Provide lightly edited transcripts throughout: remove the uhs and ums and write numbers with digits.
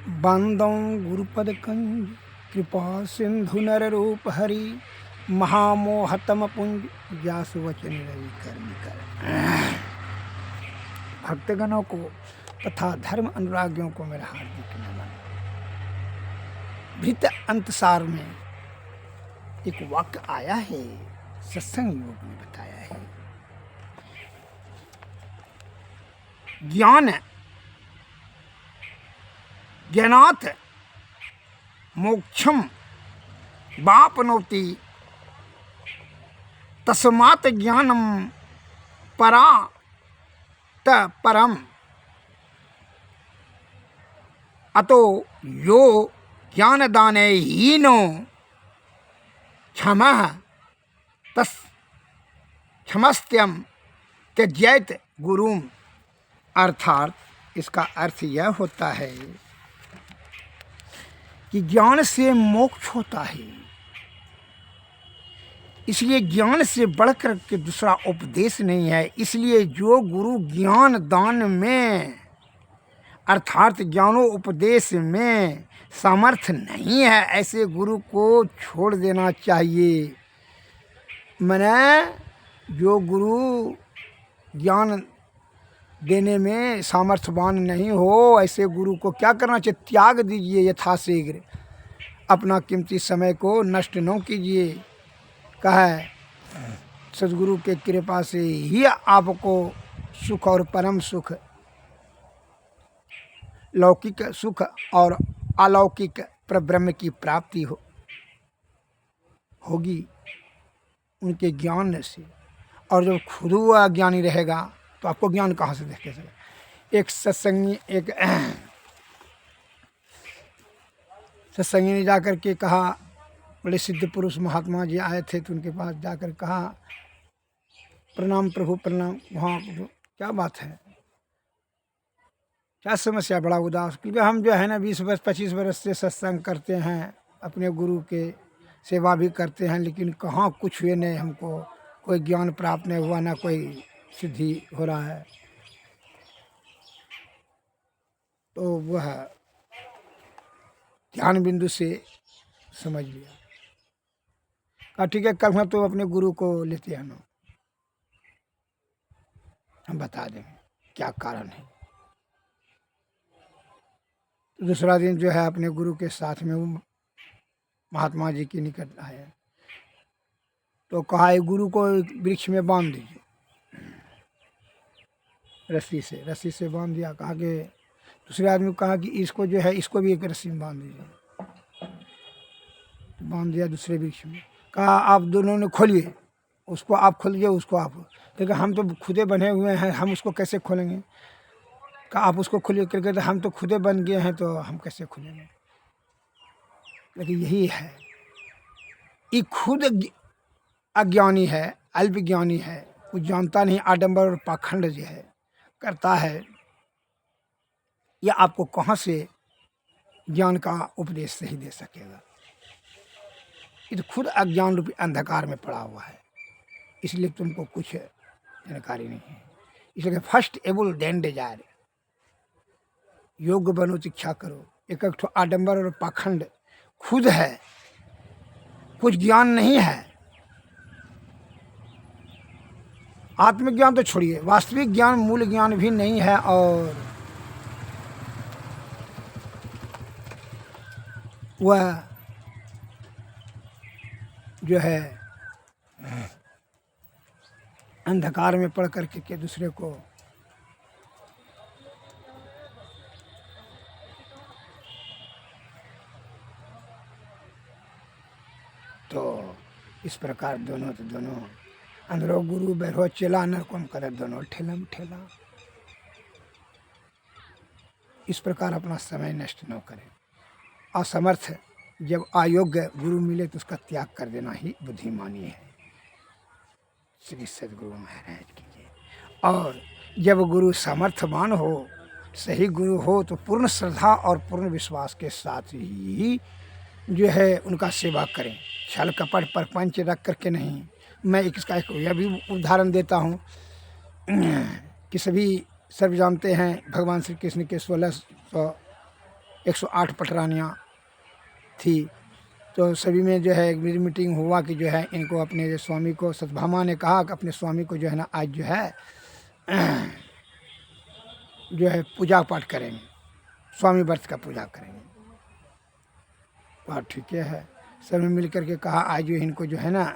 बंदों गुरुपद कंज कृपा सिंधु नर रूप हरि महामोहतम पुंज व्यास वचन रवि कर भक्तगणों को तथा धर्म अनुरागियों को मेरा हार्दिक नमन। भृत अंतसार में एक वाक्य आया है, सत्संग योग में बताया है। ज्ञान ज्ञानात् मोक्षम वापनोति तस्मात् ज्ञानम परा त परम अतो यो ज्ञानदाने हीनो क्षमः तस् क्षमस्त्यम त्यज्येत गुरुम। अर्थात इसका अर्थ यह होता है कि ज्ञान से मोक्ष होता है, इसलिए ज्ञान से बढ़कर के दूसरा उपदेश नहीं है। इसलिए जो गुरु ज्ञान दान में अर्थात ज्ञानो उपदेश में सामर्थ नहीं है, ऐसे गुरु को छोड़ देना चाहिए। मने जो गुरु ज्ञान देने में सामर्थ्यवान नहीं हो, ऐसे गुरु को क्या करना चाहिए? त्याग दीजिए यथाशीघ्र, अपना कीमती समय को नष्ट न कीजिए। कहा सदगुरु के कृपा से ही आपको सुख और परम सुख, लौकिक सुख और अलौकिक परब्रह्म की प्राप्ति होगी उनके ज्ञान से। और जब खुद वह ज्ञानी रहेगा तो आपको ज्ञान कहाँ से देखे सके? एक सत्संगी ने जाकर के कहा, बड़े सिद्ध पुरुष महात्मा जी आए थे तो उनके पास जाकर कहा, प्रणाम प्रभु प्रणाम। वहाँ क्या बात है, क्या समस्या? बड़ा उदास। क्योंकि हम जो है ना 20 वर्ष 25 वर्ष से सत्संग करते हैं, अपने गुरु के सेवा भी करते हैं, लेकिन कहाँ कुछ हुए नहीं, हमको कोई ज्ञान प्राप्त नहीं हुआ, ना कोई सिद्धि हो रहा है। तो वह ध्यान बिंदु से समझ लिया। कहा ठीक है, कल हम तो अपने गुरु को लेते हैं, हम बता देंगे क्या कारण है। दूसरा दिन जो है अपने गुरु के साथ में वो महात्मा जी के निकट आए तो कहा गुरु को वृक्ष में बांध दीजिए, रस्सी से बांध दिया। कहा कि दूसरे आदमी को कहा कि इसको जो है इसको भी एक रस्सी में बांध दीजिए, बांध दिया दूसरे वृक्ष में। कहा आप दोनों ने खोलिए, उसको आप खोलिए, उसको आप। क्योंकि हम तो खुदे बने हुए हैं, हम उसको कैसे खोलेंगे? कहा आप उसको खोलिए करके, तो हम तो खुदे बन गए हैं तो हम कैसे खोलेंगे? लेकिन यही है, ये खुद अज्ञानी है, अल्प ज्ञानी है, वो जानता नहीं, आडंबर और पाखंड जो है करता है। यह आपको कहाँ से ज्ञान का उपदेश सही दे सकेगा? ये तो खुद अज्ञान रूपी अंधकार में पड़ा हुआ है, इसलिए तुमको कुछ जानकारी नहीं है। इसलिए फर्स्ट एबल देन डिजायर, योग्य बनो शिक्षा करो। एक एक आडंबर और पाखंड खुद है, कुछ ज्ञान नहीं है। आत्मज्ञान तो छोड़िए, वास्तविक ज्ञान मूल ज्ञान भी नहीं है। और वह जो है अंधकार में पड़ करके के दूसरे को तो इस प्रकार दोनों अंदरो गुरु बैठो चेला नरकम करे, दोनों ठेलम ठेला। इस प्रकार अपना समय नष्ट न करें। असमर्थ जब अयोग्य गुरु मिले तो उसका त्याग कर देना ही बुद्धिमानी है। श्री सदगुरु महाराज की जय। और जब गुरु समर्थवान हो, सही गुरु हो, तो पूर्ण श्रद्धा और पूर्ण विश्वास के साथ ही जो है उनका सेवा करें, छल कपट परपंच रख करके नहीं। मैं इसका एक यह भी उदाहरण देता हूँ कि सभी सर्व जानते हैं भगवान श्री कृष्ण के 1600 108 पटरानियाँ थी। तो सभी में जो है एक मीटिंग हुआ कि जो है इनको अपने जो स्वामी को, सत्यभामा ने कहा कि अपने स्वामी को जो है ना आज जो है पूजा पाठ करेंगे, स्वामी व्रत का पूजा करेंगे। बात ठीक है। सभी मिल करके कहा आज जो इनको जो है ना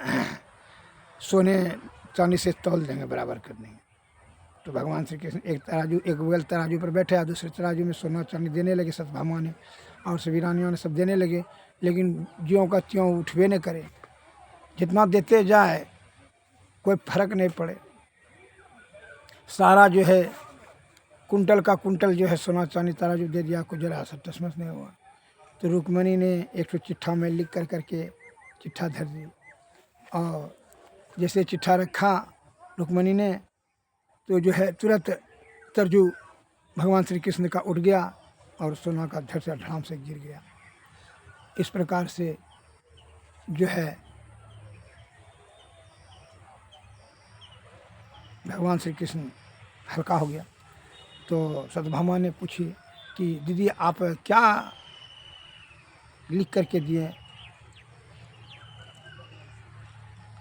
सोने चांदी से तौल देंगे, बराबर कर देंगे। तो भगवान श्री कृष्ण एक बगल तराजू पर बैठे और दूसरे तराजू में सोना चांदी देने लगे सत्यभामा ने, और सभी रानियों ने सब देने लगे। लेकिन ज्यों का त्यों उठवे न करे, जितना देते जाए कोई फर्क नहीं पड़े। सारा जो है कुंटल का कुंटल जो है सोना चांदी तराजू दे दिया, कुछ जरा सा टसमस नहीं हुआ। तो रुक्मणी ने एक तो चिट्ठा में लिख कर करके चिट्ठा धर दी, और जैसे चिट्ठा रखा रुक्मणी ने तो जो है तुरंत तरजू भगवान श्री कृष्ण का उठ गया और सोना का झट से ढाम से गिर गया। इस प्रकार से जो है भगवान श्री कृष्ण हल्का हो गया। तो सत्यभामा ने पूछी कि दीदी आप क्या लिख करके दिए?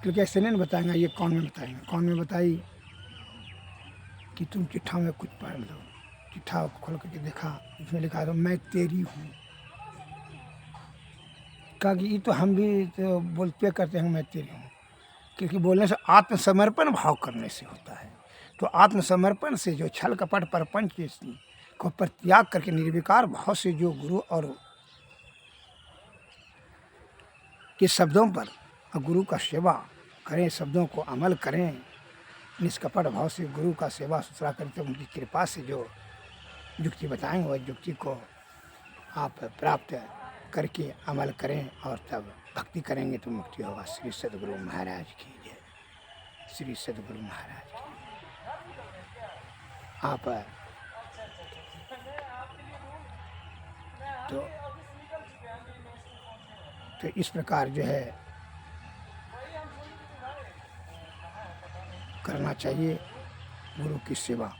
क्योंकि ऐसे नहीं बताएंगे, ये कौन में बताएंगे। कौन में बताई कि तुम चिट्ठा में कुछ पढ़ लो। चिट्ठा खोल करके देखा, उसमें लिखा था मैं तेरी हूँ। कहा कि ये तो हम भी तो बोलते करते हैं मैं तेरी हूँ, क्योंकि बोलने से आत्मसमर्पण भाव करने से होता है। तो आत्मसमर्पण से जो छल कपट परपंच को परित्याग करके निर्विकार भाव से जो गुरु और के शब्दों पर और गुरु का सेवा करें, शब्दों को अमल करें, निष्कपट भाव से गुरु का सेवा सुथरा करते उनकी कृपा से जो युक्ति बताएंगे वह युक्ति को आप प्राप्त करके अमल करें और तब भक्ति करेंगे तो मुक्ति होगा। श्री सद्गुरु महाराज की जय। श्री सद्गुरु महाराज की। आप तो इस प्रकार जो है करना चाहिए गुरु की सेवा।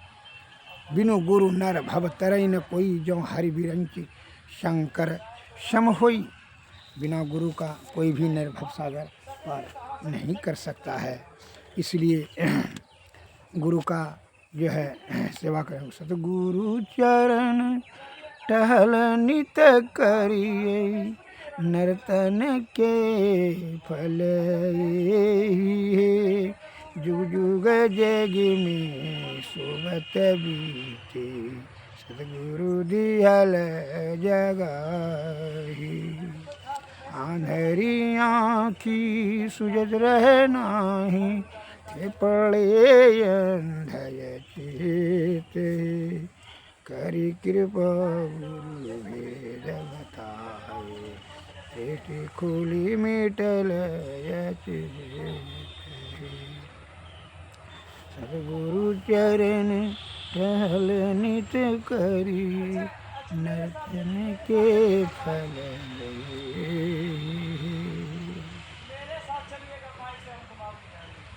बिनु गुरु नर भव तरई न कोई, जो हरि बिरंची शंकर सम होई। बिना गुरु का कोई भी नर भवसागर पार नहीं कर सकता है। इसलिए गुरु का जो है सेवा करें। सतगुरु चरण टहल नित करिए, नर्तन के फल जुग जुग जग में सोबत बीते, सतगुरु दियल जगाही। आंधरी आँखी सुजत रह नाही, थे पड़े अंधय चेते, करी कृपा गुरु भेद बताए, पेटी खोली मिटल सतगुरु चरण टहल नित करिए, नर्तन के फल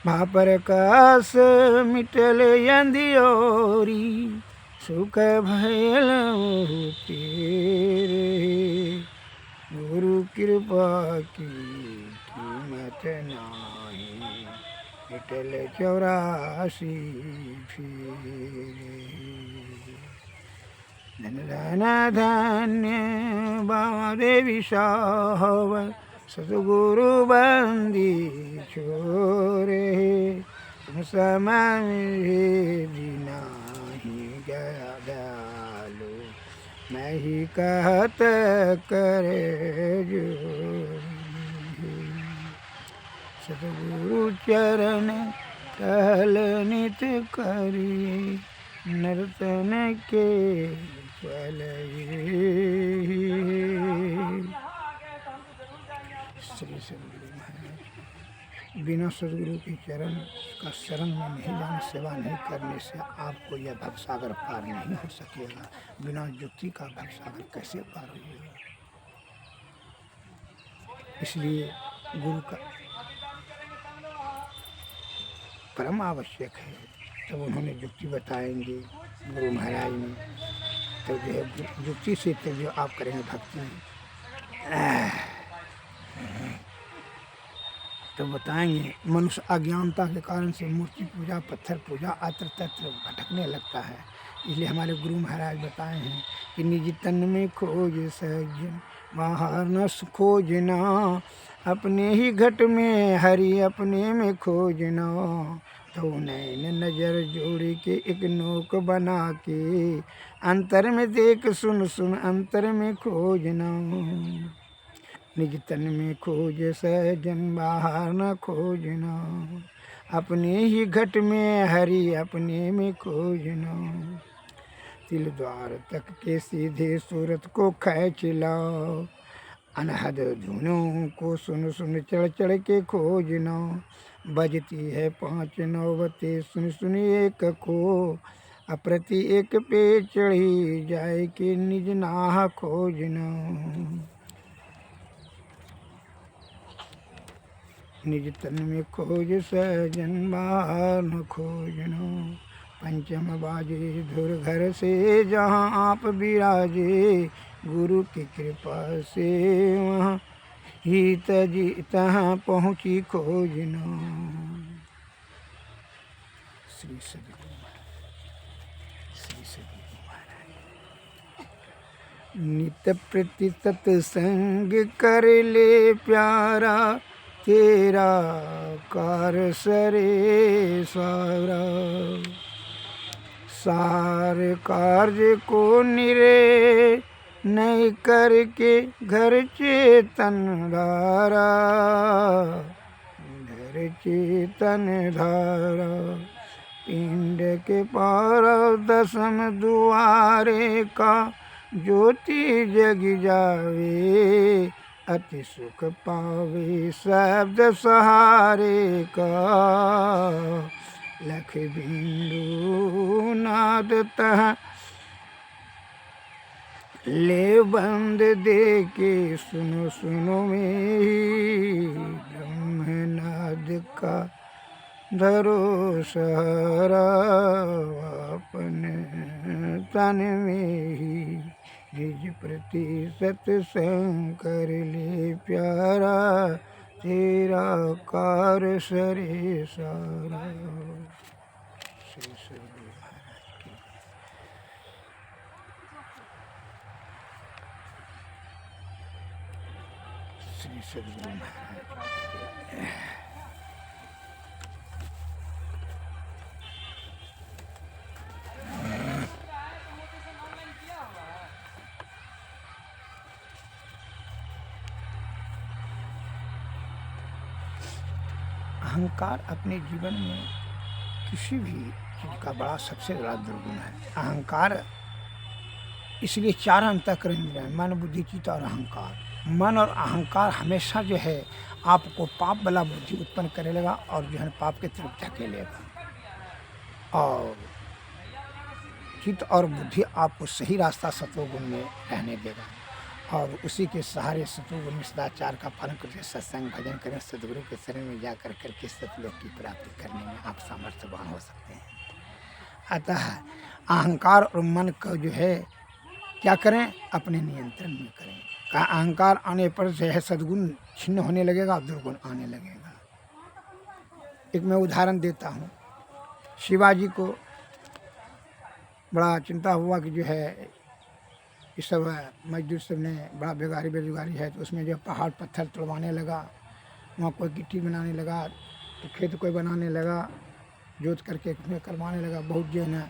महाप्रकाश मिटल अंधियोरी, सुख भयल तेरे, गुरु कृपा की कीमत नाही, मिटल 84 फेरे। धन धन्य बाबा देवी साहब, सतगुरु बंदी छोरे, तुम समय बिना ही गया डालो, मैं ही कहत करे जो। सतगुरु चरण टहल नित करिए, नर्तन के फल श्री सद्गुरु महाराज। बिना सद्गुरु के चरण का शरण में नहीं जाने, सेवा नहीं करने से आपको यह भवसागर पार नहीं हो सकेगा। बिना युक्ति का भवसागर कैसे पार होगा? इसलिए गुरु का परम आवश्यक है। तब उन्होंने युक्ति बताएंगे गुरु महाराज ने, तो जो है युक्ति से तो जो आप करेंगे भक्ति। तो बताएंगे मनुष्य अज्ञानता के कारण से मूर्ति पूजा, पत्थर पूजा, अत्र तत्र भटकने लगता है। इसलिए हमारे गुरु महाराज बताए हैं कि निज तन में खोज सज्जन, बाहर न खोजना, अपने ही घट में हरि अपने में खोजना। तो नैन नजर जोड़ के एक नोक बना के, अंतर में देख सुन सुन अंतर में खोजना। निज तन में खोज सजन, बाहर न खोजना, अपने ही घट में हरि अपने में खोजना। तिल द्वार तक के सीधे सूरत को खींच लाओ, अनहद धुनों को सुन सुन चढ़ चढ़ के खोजना। बजती है 5 नौबतें सुन सुन एक को, अप्रति एक पे चढ़ी जाए के निज नाह खोजना। निज तन में खोज सजन, बाहर न खोजना। पंचम बाजे धुर घर से जहाँ आप विराजे, गुरु की कृपा से वहाँ ही तजी तहाँ पहुँची खोजना। श्री सद्गुरु महाराज। नित्य प्रति सत्संग कर ले प्यारा, तेरा कार सरे सारा। सार कार्य को निरे नहीं करके घर चेतन धारा, घर चेतन धारा। पिंड के पार 10 दुआरे का, ज्योति जग जावे अति सुख पावे शब्द सहारे का। लख बिंदु नाद तह ले बंद दे के, सुनो सुनो मेरी ब्रह्मनाद का धरो सहारा। अपने तन में ही निज प्रति सत्संग कर ले प्यारा, तेरा कार सरे सारा। श्री सद्गुरु महाराज की। श्री सद्गुरु महाराज। अहंकार अपने जीवन में किसी भी चीज का बड़ा सबसे बड़ा दुर्गुण है। अहंकार इसलिए 4 अंतःकरण मिले हैं, मन बुद्धि चित्त और अहंकार। मन और अहंकार हमेशा जो है आपको पाप वाला बुद्धि उत्पन्न करेगा और जो है पाप के तरफ धकेलेगा। और चित्त और बुद्धि आपको सही रास्ता सत्वगुण में रहने देगा, और उसी के सहारे सत्वगुण में सदाचार का पालन करके सत्संग भजन करें, सदगुरु के शरण में जा कर करके सतलोक की प्राप्ति करने में आप सामर्थ्यवान हो सकते हैं। अतः अहंकार और मन को जो है क्या करें, अपने नियंत्रण में करें। का अहंकार आने पर जो है सद्गुण छिन्न होने लगेगा, दुर्गुण आने लगेगा। एक मैं उदाहरण देता हूँ। शिवाजी को बड़ा चिंता हुआ कि जो है इस सब मजदूर सब ने बड़ा बेरोजगारी है, तो उसमें जो पहाड़ पत्थर तोड़वाने लगा, वहाँ कोई गिट्टी बनाने लगा, तो खेत कोई बनाने लगा, जोत करके उसमें करवाने लगा। बहुत जो है ना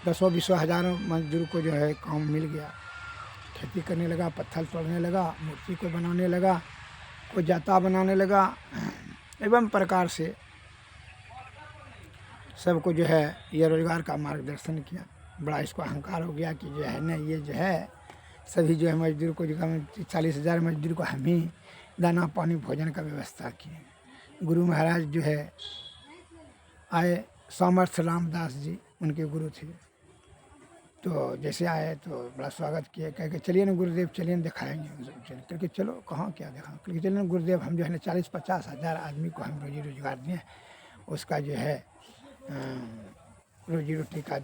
10-20 हज़ारों मजदूर को जो है काम मिल गया। खेती करने लगा, पत्थर तोड़ने लगा, मूर्ति को बनाने लगा, कोई जाता बनाने लगा, एवं प्रकार से सबको जो है ये रोजगार का मार्गदर्शन किया। बड़ा इसको अहंकार हो गया कि जो है ना ये जो है सभी जो है मजदूर को, जो 40,000 मजदूर को हम ही दाना पानी भोजन का व्यवस्था किए। गुरु महाराज जो है आए, सामर्थ्य रामदास जी उनके गुरु थे। तो जैसे आए तो बड़ा स्वागत किए, कह के चलिए ना गुरुदेव, चलिए ना दिखाएंगे। करके चलो, कहाँ क्या देखा, क्योंकि चलिए ना गुरुदेव, हम जो है ना 40-50 हज़ार आदमी को हम रोजी रोजगार दिए, उसका जो है रोजी रोटी का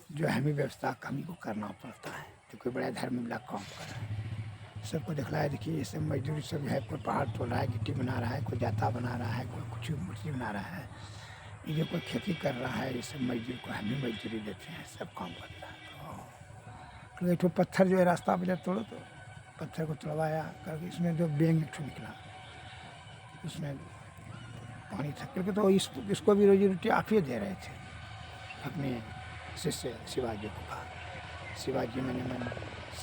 जो हमें व्यवस्था हम ही को करना पड़ता है। तो कोई बड़ा धर्म वाला काम कर रहा है, सबको दिखलाया। देखिए ये सब मजदूरी सब है, कोई पहाड़ तोड़ रहा है, गिट्टी बना रहा है, कोई जाता बना रहा है, कोई कुछ मूर्ति बना रहा है, ये जो कोई खेती कर रहा है, ये सब मजदूर को हम ही मजदूरी देते हैं, सब काम करता है। तो एक ठो पत्थर जो है रास्ता पे जब तोड़ो तो पत्थर को तोड़वाया करके इसमें जो बेंग एक ठो निकला, उसमें पानी था करके, तो इसको भी रोजी रोटी आप ही दे रहे थे। अपने शिष्य शिवाजी को कहा, शिवाजी मैंने मन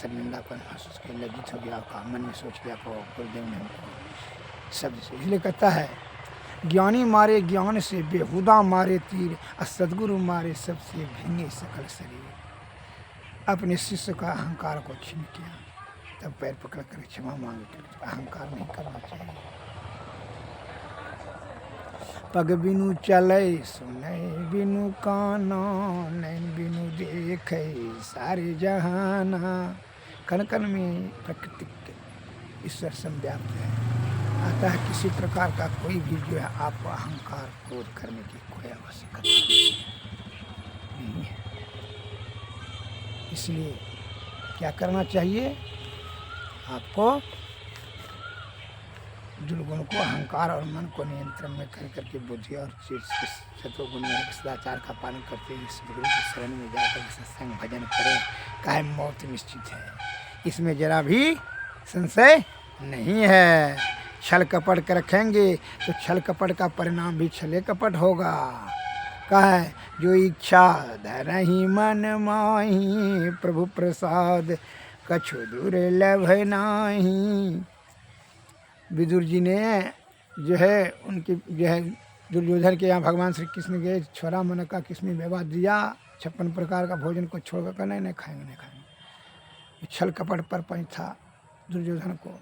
शर्मिंदापन महसूस किया, लज्जित हो गया, कहा मन में सोच गया को गुरुदेव ने हमको शब्द से, इसलिए कहता है ज्ञानी मारे ज्ञान से, बेहुदा मारे तीर, और सदगुरु मारे सबसे भींगे सकल शरीर। अपने शिष्य का अहंकार को छीन किया, तब पैर पकड़ कर क्षमा मांग कर, अहंकार नहीं करना चाहिए। पग बिनु चले सुने बिनु काना, नैन बिनु देखे सारे जहाना। कण कण में प्रकृति ईश्वर संव्याप्त है, आता है किसी प्रकार का कोई भी जो है आपको अहंकार क्रोध करने की कोई आवश्यकता नहीं है। इसलिए क्या करना चाहिए आपको, दुर्गुण को, अहंकार और मन को नियंत्रण में कर करके बुद्धि और सत्वगुण में सदाचार का पालन करते हुए सदगुरु की शरण में जाकर सत्संग भजन करें, काहे मौत निश्चित है, इसमें जरा भी संशय नहीं है। छल कपट कर रखेंगे तो छल कपट का परिणाम भी छले कपट होगा। कहे जो इच्छा धरहि मन माही, प्रभु प्रसाद कछु दूर लभ नाही। विदुर जी ने जो है उनकी जो है दुर्योधन के यहाँ भगवान श्री कृष्ण के छोरा मन का किस्मी व्यवहार दिया, 56 प्रकार का भोजन को छोड़कर नहीं खाएंगे नहीं खाएंगे। छल कपट पर पंच था दुर्योधन को,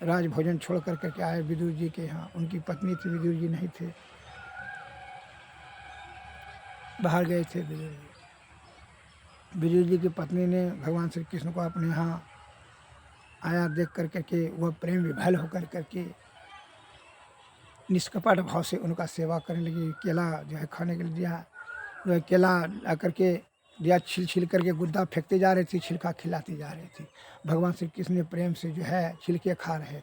राज भोजन छोड़ कर करके आए विदुर जी के यहाँ। उनकी पत्नी थी, विदुर जी नहीं थे, बाहर गए थे विदुर जी। विदुर जी की पत्नी ने भगवान श्री कृष्ण को अपने यहाँ आया देख कर करके वह प्रेम विभल होकर करके निष्कपट भाव से उनका सेवा करने लगी। केला जो है खाने के लिए दिया, जो है केला ला करके दिया, छिल छिल करके गुद्दा फेंकते जा रही थी, छिलका खिलाती जा रही थी। भगवान श्री कृष्ण ने प्रेम से जो है छिलके खा रहे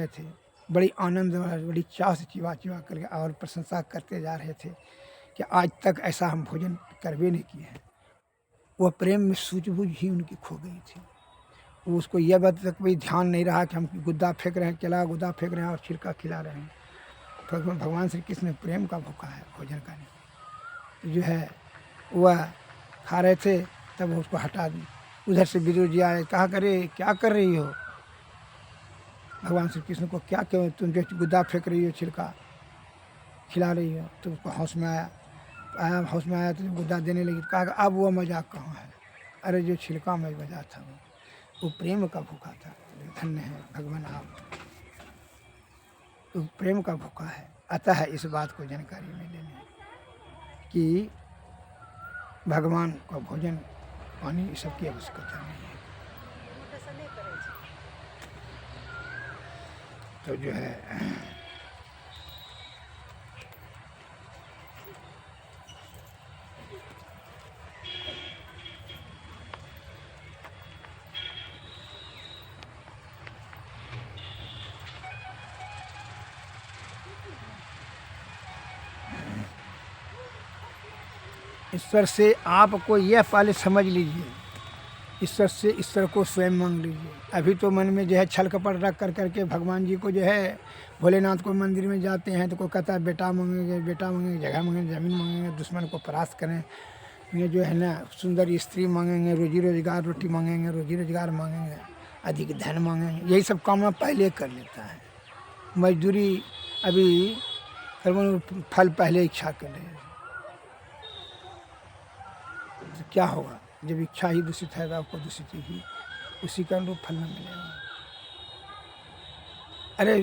थे, बड़ी आनंद बड़ी चाव से चिवा चिवा करके और प्रशंसा करते जा रहे थे कि आज तक ऐसा हम भोजन करवे नहीं किए हैं। वह प्रेम में सूझबूझ ही उनकी खो गई थी। वो उसको यह बात तक भी ध्यान नहीं रहा कि हम गुद्दा फेंक रहे हैं, केला गुद्दा फेंक रहे हैं और छिलका खिला रहे हैं। भगवान श्री कृष्ण प्रेम का भूखा है भोजन करने, तो जो है वह खा रहे थे, तब उसको हटा दी। उधर से विदुर जी आए, कहा करे क्या कर रही हो भगवान श्री कृष्ण को, क्या क्यों तुम जो गुद्दा फेंक रही हो, छिलका खिला रही हो। तो उसको होश में आया तो गुद्दा देने लगी। कहा अब वो मजाक कहाँ है, अरे जो छिलका में मजा था वो प्रेम का भूखा था। धन्य है भगवान आप, तो प्रेम का भूखा है। अतः इस बात को जानकारी में लेने कि भगवान का भोजन पानी सबकी आवश्यकता नहीं है। तो जो है ईश्वर से आपको यह पहले समझ लीजिए, ईश्वर से ईश्वर को स्वयं मांग लीजिए। अभी तो मन में जो है छल कपट रख कर करके भगवान जी को जो है, भोलेनाथ को मंदिर में जाते हैं तो कोई कहता है बेटा मांगेंगे, जगह मांगेंगे, ज़मीन मांगेंगे, दुश्मन को परास्त करें, ये जो है ना सुंदर स्त्री मांगेंगे, रोजी रोजगार रोटी मांगेंगे, रोजी रोजगार मांगेंगे, अधिक धन मांगेंगे। यही सब काम पहले कर लेता है। मजदूरी अभी फल पहले इच्छा कर ले, तो क्या होगा जब इच्छा ही दूषित है तो आपको दूषित ही उसी का अनुरूप फल न मिलेगा। अरे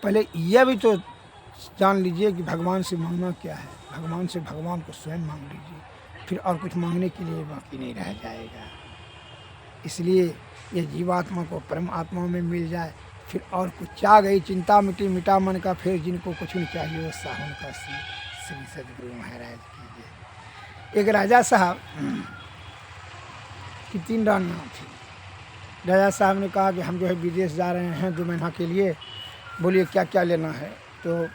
पहले यह भी तो जान लीजिए कि भगवान से मांगना क्या है। भगवान से भगवान को स्वयं मांग लीजिए, फिर और कुछ मांगने के लिए बाकी नहीं रह जाएगा। इसलिए ये जीवात्मा को परम आत्मा में मिल जाए, फिर और कुछ चाह गई चिंता मिटी मिटा मन का, फिर जिनको कुछ नहीं चाहिए वो सावन का श्री सदगुरु महाराज की जय। एक राजा साहब की 3 रानियाँ थी। राजा साहब ने कहा कि हम जो है विदेश जा रहे हैं 2 महीना के लिए, बोलिए क्या क्या लेना है। तो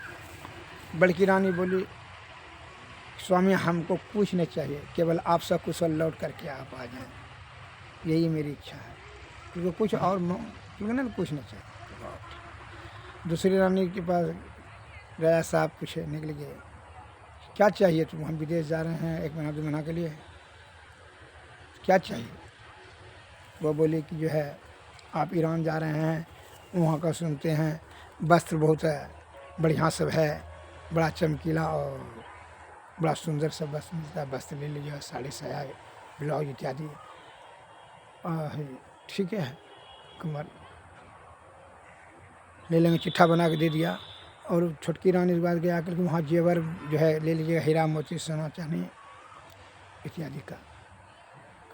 बड़की रानी बोली, स्वामी हमको कुछ नहीं चाहिए, केवल आप सकुशल लौट करके आप आ जाएं, यही मेरी इच्छा है, क्योंकि कुछ और क्योंकि ना कुछ नहीं चाहिए। दूसरी रानी के पास राजा साहब पूछे, निकल गए, क्या चाहिए तुम, हम विदेश जा रहे हैं 1 महीना 2 महीना के लिए, क्या चाहिए। वो बोले कि जो है आप ईरान जा रहे हैं, वहाँ का सुनते हैं वस्त्र बहुत बढ़िया सब है, बड़ा चमकीला और बड़ा सुंदर सब वस्त्र मिलता है, वस्त्र ले लीजिए, साड़ी साया ब्लाउज इत्यादि। ठीक है कमर ले लेंगे, चिट्ठा बना के दे दिया। और छोटकी रानी के बाद गया करके वहाँ जेवर जो है ले लीजिएगा, हीरा मोती सोना चांदी इत्यादि का,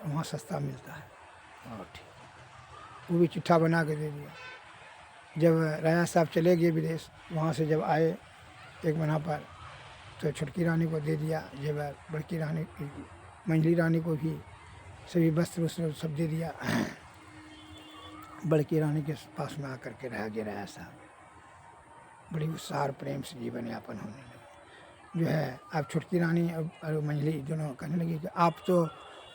वहाँ सस्ता मिलता है। और ठीक, वो भी चिट्ठा बना के दे दिया। जब राजा साहब चले गए विदेश, वहाँ से जब आए 1 महीना पर, तो छोटकी रानी को दे दिया जेवर, बड़की रानी मंझली रानी को भी सभी वस्त्र वस्त्र सब दे दिया। बड़की रानी के पास में आकर के रह गया राजा साहब, बड़ी उत्साह और प्रेम से जीवन यापन होने लगे। जो है अब छोटकी रानी और मंझली दोनों कहने लगी कि आप तो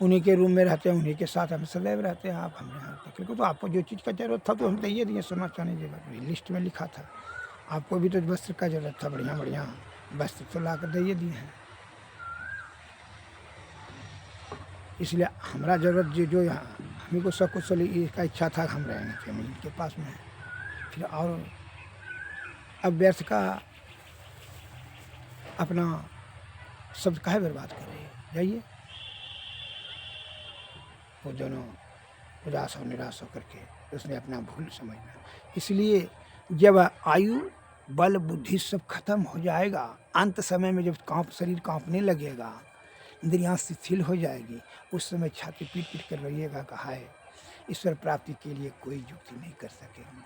उन्हीं के रूम में रहते हैं, उन्हीं के साथ हम सदैव रहते हैं, आप हमें यहाँ तक, तो आपको जो चीज़ का जरूरत था तो हम दे दिए, सोना चांदी जेवर लिस्ट में लिखा था, आपको भी तो वस्त्र का जरूरत था, बढ़िया बढ़िया वस्त्र तो ला कर दे दिए हैं, इसलिए हमारा जरूरत जो यहाँ हमें को सब कुछ इसका इच्छा था, हम रहेंगे फैमिली के पास में। फिर और अब व्यर्थ का अपना शब्द काहे बर्बाद कर रही है, जाइए। वो दोनों उदास और निराश होकर के उसने अपना भूल समझना। इसलिए जब आयु बल बुद्धि सब खत्म हो जाएगा, अंत समय में जब शरीर कांपने लगेगा, इंद्रियां शिथिल हो जाएगी, उस समय छाती पीट पीट कर रहिएगा, कहा है ईश्वर प्राप्ति के लिए कोई युक्ति नहीं कर सकेंगे,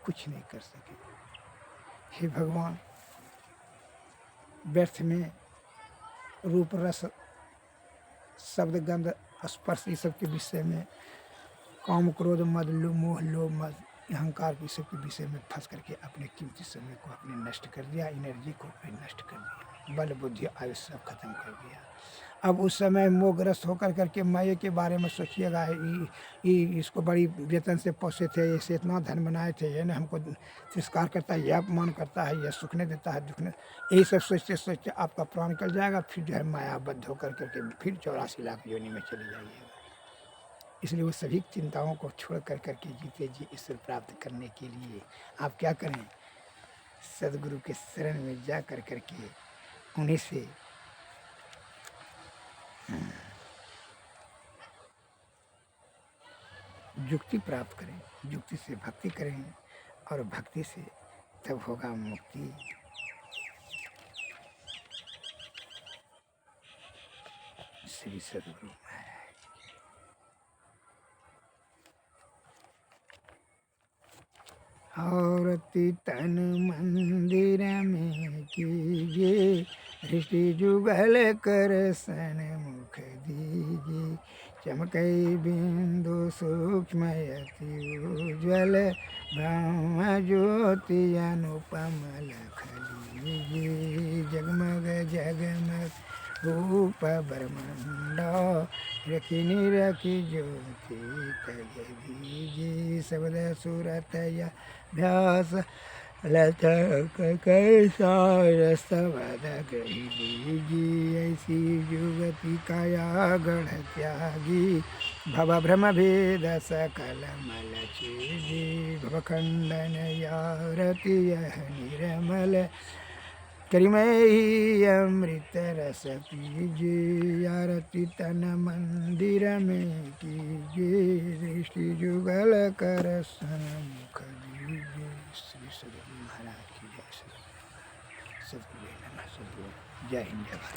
कुछ नहीं कर सके। हे भगवान, व्यर्थ में रूप रस शब्द गंध स्पर्श इस सब के विषय में, काम क्रोध मद मोह लोभ मद अहंकार की सब के विषय में फंस करके अपने कीमती समय को अपने नष्ट कर दिया, एनर्जी को अपने नष्ट कर दिया, बल बुद्धि आयु सब खत्म कर दिया। अब उस समय मोहग्रस्त होकर करके माये के बारे में सोचिएगा, इसको बड़ी वेतन से पोसे थे, इसे इतना धन बनाए थे, ये ना हमको तिरस्कार करता है, यह अपमान करता है, यह सुखने देता है दुखने, यही सब सोचते सोचते आपका प्राण निकल जाएगा। फिर जो है मायाबद्ध होकर करके फिर 84 लाख योनि में चले जाइएगा। इसलिए वो सभी चिंताओं को छोड़ कर करके जीते जी ईश्वर प्राप्त करने के लिए आप क्या करें, सदगुरु के शरण में जा कर करके उन्हीं से युक्ति प्राप्त करें, युक्ति से भक्ति करें, और भक्ति से तब होगा मुक्ति। श्री सदगुरु महाराज। औरती तन मंदिर में कीजिए, दृष्टि जुगल कर सन्मुख दीजिए, चमकई बिंदु सूक्ष्म अति उज्ज्वल, ब्रह्म ज्योति अनुपम लख लीजिए, जगमग जगमग रूप ब्रह्मांड, रखी निरखी ज्योति तज दीजिए, शब्द सूरत या व्यास लचक कैसा रसवद ग्रही दीजिए, ऐसी युगति काया गढ़ त्यागी, भव भ्रम भेद सकल मल छेदी, भवखंडन यारति यह निर्मल, करिमई अमृत रस पीजिए, आरती तन मंदिर में कीजिए, दृष्टि जुगल कर सन्मुख दीजिए। श्री सदगुरु महाराज की जय। सदगुरु जय हिंद जय भारत।